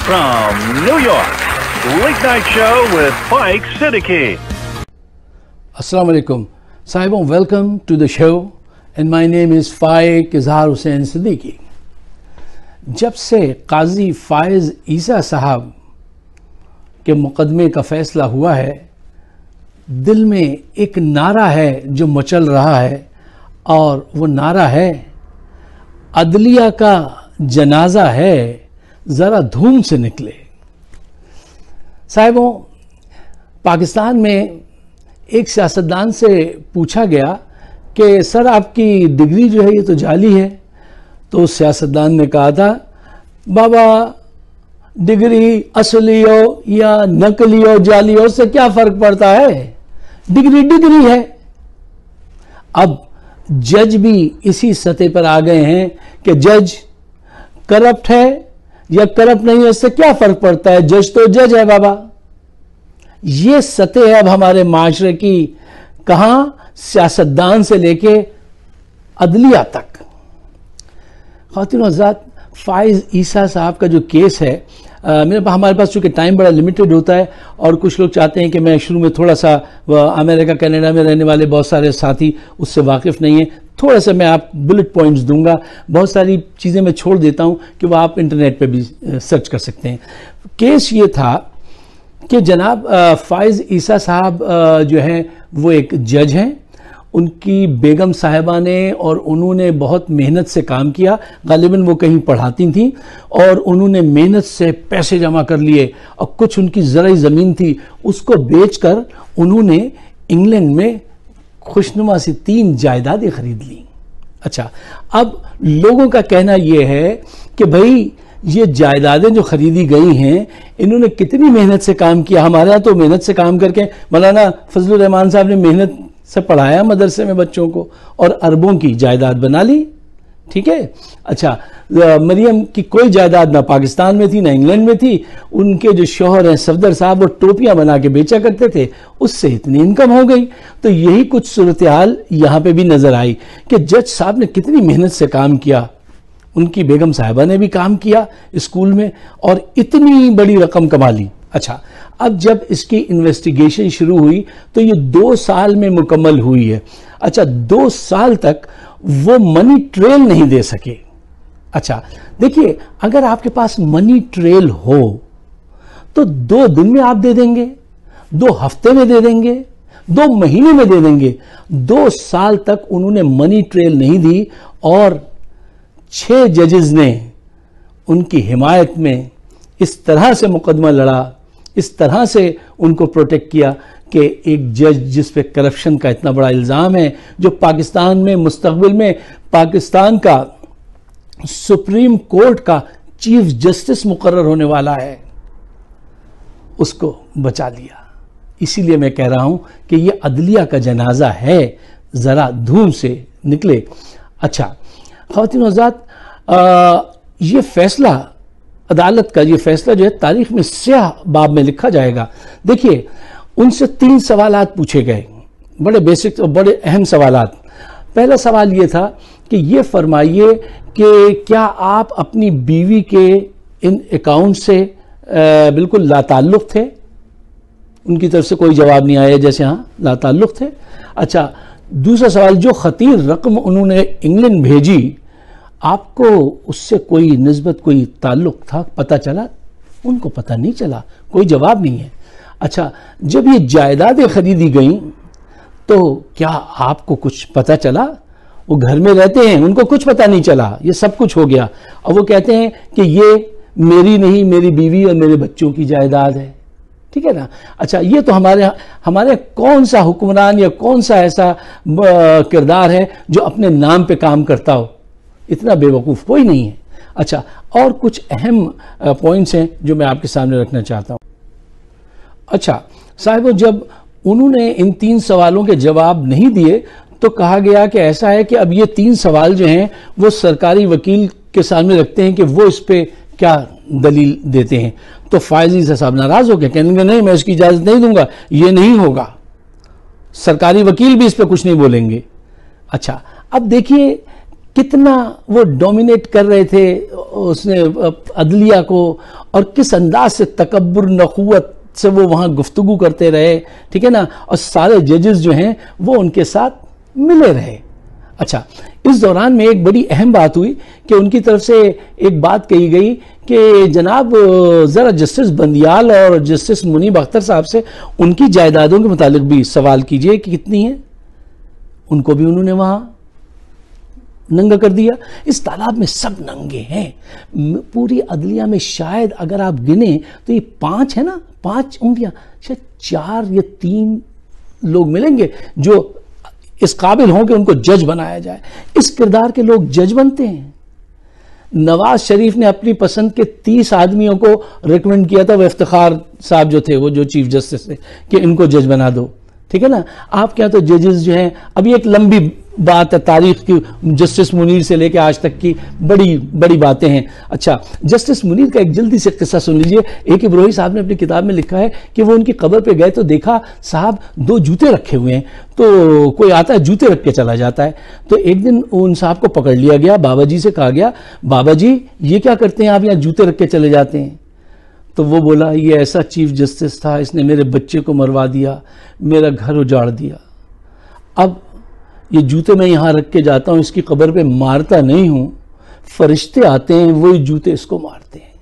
from New York, Late Night Show with Mike Siddiqui. Assalamu alaikum. Sahibon, welcome to the show and my name is Faik Izhar Hussain Siddiqui. जब से काजी फायज ईसा साहब के मुकदमे का फैसला हुआ है, दिल में एक नारा है जो मचल रहा है और वो नारा है अदलिया का जनाजा है, ज़रा धूम से निकले। साहिबों, पाकिस्तान में एक सियासतदान से पूछा गया कि सर आपकी डिग्री जो है ये तो जाली है। तो उस सियासतदान ने कहा था, बाबा डिग्री असली हो या नकली हो, जाली हो, उससे क्या फ़र्क पड़ता है, डिग्री डिग्री है। अब जज भी इसी सतह पर आ गए हैं कि जज करप्ट है या करप्ट नहीं है, इससे क्या फ़र्क पड़ता है, जज तो जज है बाबा। ये सतह है अब हमारे माशरे की, कहाँ, सियासतदान से लेके अदलिया तक। ख़वातीन हज़रात, फायज़ ईसा साहब का जो केस है, हमारे पास चूँकि टाइम बड़ा लिमिटेड होता है और कुछ लोग चाहते हैं कि मैं शुरू में थोड़ा सा अमेरिका कनाडा में रहने वाले बहुत सारे साथी उससे वाकिफ़ नहीं हैं, थोड़ा सा मैं आप बुलेट पॉइंट्स दूंगा। बहुत सारी चीज़ें मैं छोड़ देता हूं कि वो आप इंटरनेट पे भी सर्च कर सकते हैं। केस ये था कि जनाब फायज़ ईसा साहब जो हैं वो एक जज हैं, उनकी बेगम साहिबा ने और उन्होंने बहुत मेहनत से काम किया। गालिबन वो कहीं पढ़ाती थीं और उन्होंने मेहनत से पैसे जमा कर लिए और कुछ उनकी ज़राई ज़मीन थी उसको बेचकर उन्होंने इंग्लैंड में खुशनुमा सी 3 जायदादें खरीद ली। अच्छा, अब लोगों का कहना यह है कि भाई ये जायदादें जो खरीदी गई हैं इन्होंने कितनी मेहनत से काम किया। हमारे यहाँ तो मेहनत से काम करके मौलाना फजलुर रहमान साहब ने मेहनत से पढ़ाया मदरसे में बच्चों को और अरबों की जायदाद बना ली। ठीक है। अच्छा, मरियम की कोई जायदाद ना पाकिस्तान में थी ना इंग्लैंड में थी। उनके जो शौहर हैं सफदर साहब, वो टोपियां बना के बेचा करते थे, उससे इतनी इनकम हो गई। तो यही कुछ सूरत हाल यहाँ पे भी नजर आई कि जज साहब ने कितनी मेहनत से काम किया, उनकी बेगम साहिबा ने भी काम किया स्कूल में और इतनी बड़ी रकम कमा ली। अच्छा, अब जब इसकी इन्वेस्टिगेशन शुरू हुई तो ये 2 साल में मुकम्मल हुई है। अच्छा, 2 साल तक वो मनी ट्रेल नहीं दे सके। अच्छा, देखिए, अगर आपके पास मनी ट्रेल हो तो 2 दिन में आप दे देंगे, 2 हफ्ते में दे देंगे, 2 महीने में दे देंगे। 2 साल तक उन्होंने मनी ट्रेल नहीं दी और 6 जजेस ने उनकी हिमायत में इस तरह से मुकदमा लड़ा, इस तरह से उनको प्रोटेक्ट किया कि एक जज जिस पे करप्शन का इतना बड़ा इल्ज़ाम है, जो पाकिस्तान में मुस्तकबिल में पाकिस्तान का सुप्रीम कोर्ट का चीफ जस्टिस मुकर्रर होने वाला है, उसको बचा लिया। इसीलिए मैं कह रहा हूं कि ये अदलिया का जनाजा है, ज़रा धूम से निकले। अच्छा ख़वातीन हज़रात, ये फैसला अदालत का, ये फैसला जो है तारीख में स्याह बाब में लिखा जाएगा। देखिए, उनसे 3 सवालात पूछे गए, बड़े बेसिक और बड़े अहम सवालात। पहला सवाल ये था कि ये फरमाइए कि क्या आप अपनी बीवी के इन अकाउंट से बिल्कुल लाताल्लुक़ थे। उनकी तरफ से कोई जवाब नहीं आया, जैसे हाँ लाताल्लुक़ थे। अच्छा, दूसरा सवाल, जो खतीर रकम उन्होंने इंग्लैंड भेजी, आपको उससे कोई निस्बत, कोई ताल्लुक़ था, पता चला? उनको पता नहीं चला, कोई जवाब नहीं है। अच्छा, जब ये जायदादें खरीदी गई तो क्या आपको कुछ पता चला? वो घर में रहते हैं, उनको कुछ पता नहीं चला, ये सब कुछ हो गया और वो कहते हैं कि ये मेरी नहीं, मेरी बीवी और मेरे बच्चों की जायदाद है। ठीक है ना। अच्छा, ये तो हमारे कौन सा हुक्मरान या कौन सा ऐसा किरदार है जो अपने नाम पे काम करता हो? इतना बेवकूफ़ कोई नहीं है। अच्छा, और कुछ अहम पॉइंट्स हैं जो मैं आपके सामने रखना चाहता हूँ। अच्छा साहिबों, जब उन्होंने इन 3 सवालों के जवाब नहीं दिए तो कहा गया कि ऐसा है कि अब ये 3 सवाल जो हैं वो सरकारी वकील के सामने रखते हैं कि वो इस पे क्या दलील देते हैं। तो फायज़ ईसा साहब नाराज़ हो गए, कहने नहीं, मैं इसकी इजाज़त नहीं दूंगा, ये नहीं होगा। सरकारी वकील भी इस पे कुछ नहीं बोलेंगे। अच्छा, अब देखिए कितना वो डोमिनेट कर रहे थे उसने अदलिया को, और किस अंदाज से तकब्बुर नखुवत से वो वहाँ गुफ्तगू करते रहे, ठीक है ना, और सारे जजेस जो हैं वो उनके साथ मिले रहे। अच्छा, इस दौरान में एक बड़ी अहम बात हुई कि उनकी तरफ से एक बात कही गई कि जनाब ज़रा जस्टिस बंदियाल और जस्टिस मुनीब अख्तर साहब से उनकी जायदादों के मुतालिक भी सवाल कीजिए कि कितनी है। उनको भी उन्होंने वहाँ नंगा कर दिया। इस तालाब में सब नंगे हैं। पूरी अदलिया में शायद अगर आप गिने तो ये 5 है ना, 5 उंगलियां, शायद 4 या 3 लोग मिलेंगे जो इस काबिल हों कि उनको जज बनाया जाए। इस किरदार के लोग जज बनते हैं। नवाज शरीफ ने अपनी पसंद के 30 आदमियों को रिकमेंड किया था, वो इफ्तिखार साहब जो थे, वो जो चीफ जस्टिस थे, कि इनको जज बना दो, ठीक है ना। आपके यहाँ तो जजेस जो हैं, अभी एक लंबी बात है तारीख की, जस्टिस मुनीर से लेकर आज तक की बड़ी बड़ी बातें हैं। अच्छा, जस्टिस मुनीर का एक जल्दी से किस्सा सुन लीजिए। एक इब्रोही साहब ने अपनी किताब में लिखा है कि वो उनकी कब्र पे गए तो देखा साहब 2 जूते रखे हुए हैं, तो कोई आता है जूते रख के चला जाता है। तो एक दिन उन साहब को पकड़ लिया गया, बाबा जी से कहा गया, बाबा जी ये क्या करते हैं आप, यहाँ जूते रख के चले जाते हैं। तो वो बोला, ये ऐसा चीफ जस्टिस था, इसने मेरे बच्चे को मरवा दिया, मेरा घर उजाड़ दिया। अब ये जूते मैं यहाँ रख के जाता हूँ, इसकी कब्र पे मारता नहीं हूँ, फरिश्ते आते हैं वही जूते इसको मारते हैं।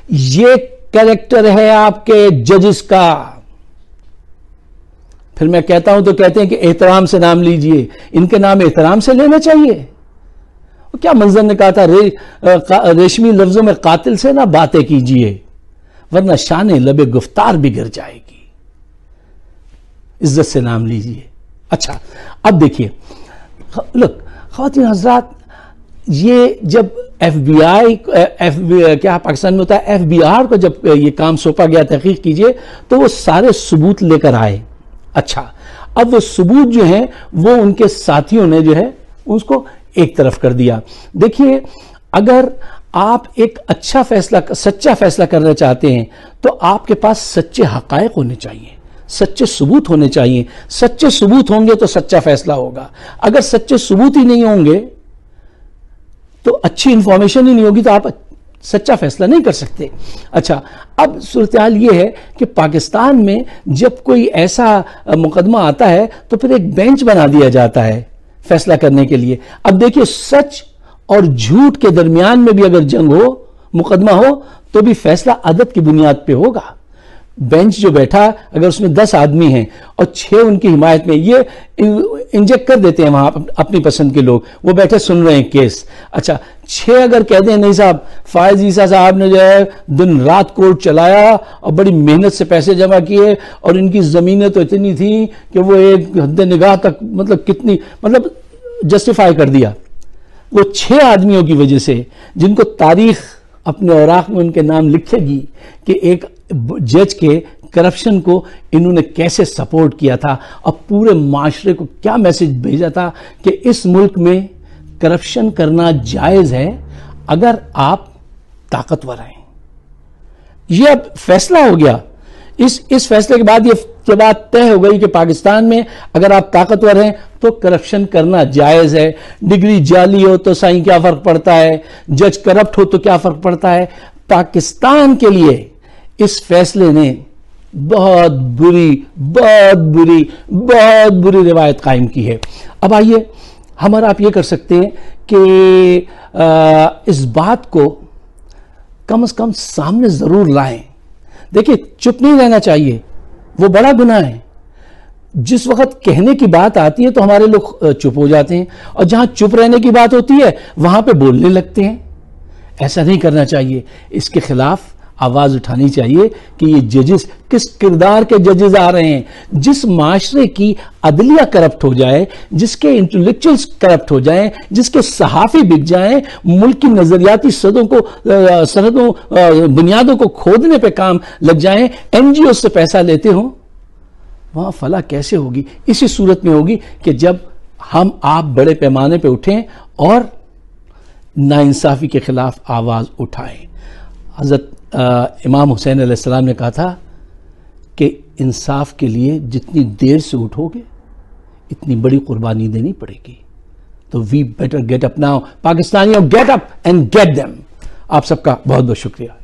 ये कैरेक्टर है आपके जजेस का। फिर मैं कहता हूं तो कहते हैं कि एहतराम से नाम लीजिए, इनके नाम एहतराम से लेना चाहिए। क्या मंजर ने कहा था, रेशमी लफ्जों में कातिल से ना बातें कीजिए वरना शाने लबे गुफ्तार भी गिर जाएगी। इज्जत से नाम लीजिए। अच्छा, अब देखिए, लुक ख़वातीन हज़रात, ये जब FBI क्या पाकिस्तान में होता है, FBR को जब ये काम सौंपा गया तहकीक कीजिए, तो वो सारे सबूत लेकर आए। अच्छा, अब वो सबूत जो है वो उनके साथियों ने जो है उसको एक तरफ कर दिया। देखिए, अगर आप एक अच्छा फैसला, सच्चा फैसला करना चाहते हैं तो आपके पास सच्चे हकायक होने चाहिए, सच्चे सबूत होने चाहिए। सच्चे सबूत होंगे तो सच्चा फैसला होगा। अगर सच्चे सबूत ही नहीं होंगे तो अच्छी इंफॉर्मेशन ही नहीं होगी तो आप सच्चा फैसला नहीं कर सकते। अच्छा, अब सूरत हाल ये है कि पाकिस्तान में जब कोई ऐसा मुकदमा आता है तो फिर एक बेंच बना दिया जाता है फैसला करने के लिए। अब देखिए, सच और झूठ के दरमियान में भी अगर जंग हो, मुकदमा हो, तो भी फैसला अदद की बुनियाद पे होगा। बेंच जो बैठा, अगर उसमें 10 आदमी हैं और 6 उनकी हिमायत में, ये इंजेक्ट कर देते हैं वहां अपनी पसंद के लोग, वो बैठे सुन रहे हैं केस। अच्छा, 6 अगर कह दें नहीं साहब, फायज ईसा साहब ने जो है दिन रात कोर्ट चलाया और बड़ी मेहनत से पैसे जमा किए और इनकी जमीनें तो इतनी थी कि वो एक हद निगाह तक, मतलब कितनी, मतलब जस्टिफाई कर दिया। वो 6 आदमियों की वजह से, जिनको तारीख अपने औराक में उनके नाम लिखेगी कि एक जज के करप्शन को इन्होंने कैसे सपोर्ट किया था और पूरे माशरे को क्या मैसेज भेजा था कि इस मुल्क में करप्शन करना जायज है अगर आप ताकतवर हैं। यह अब फैसला हो गया। इस फैसले के बाद ये बात तय हो गई कि पाकिस्तान में अगर आप ताकतवर हैं तो करप्शन करना जायज है। डिग्री जाली हो तो साईं क्या फर्क पड़ता है, जज करप्ट हो तो क्या फर्क पड़ता है। पाकिस्तान के लिए इस फैसले ने बहुत बुरी रिवायत कायम की है। अब आइए, हम और आप ये कर सकते हैं कि इस बात को कम से कम सामने जरूर लाएं। देखिए, चुप नहीं रहना चाहिए, वो बड़ा गुनाह है। जिस वक्त कहने की बात आती है तो हमारे लोग चुप हो जाते हैं, और जहां चुप रहने की बात होती है वहां पे बोलने लगते हैं। ऐसा नहीं करना चाहिए। इसके खिलाफ आवाज उठानी चाहिए कि ये जजेस किस किरदार के जजेस आ रहे हैं। जिस माशरे की अदलिया करप्ट हो जाए, जिसके इंटेलेक्चुअल्स करप्ट हो जाएं, जिसके सहाफी बिक जाएं, मुल्क की नजरियाती सनदों बुनियादों को खोदने पे काम लग जाएं, एनजीओ से पैसा लेते हो, वहां फलाह कैसे होगी? इसी सूरत में होगी कि जब हम आप बड़े पैमाने पे उठें और नाइंसाफी के खिलाफ आवाज उठाएं। हजरत इमाम हुसैन अलैहिस्सलाम ने कहा था कि इंसाफ के लिए जितनी देर से उठोगे इतनी बड़ी कुर्बानी देनी पड़ेगी। तो we better get up now. पाकिस्तानियों, get up and get them. आप सबका बहुत बहुत शुक्रिया।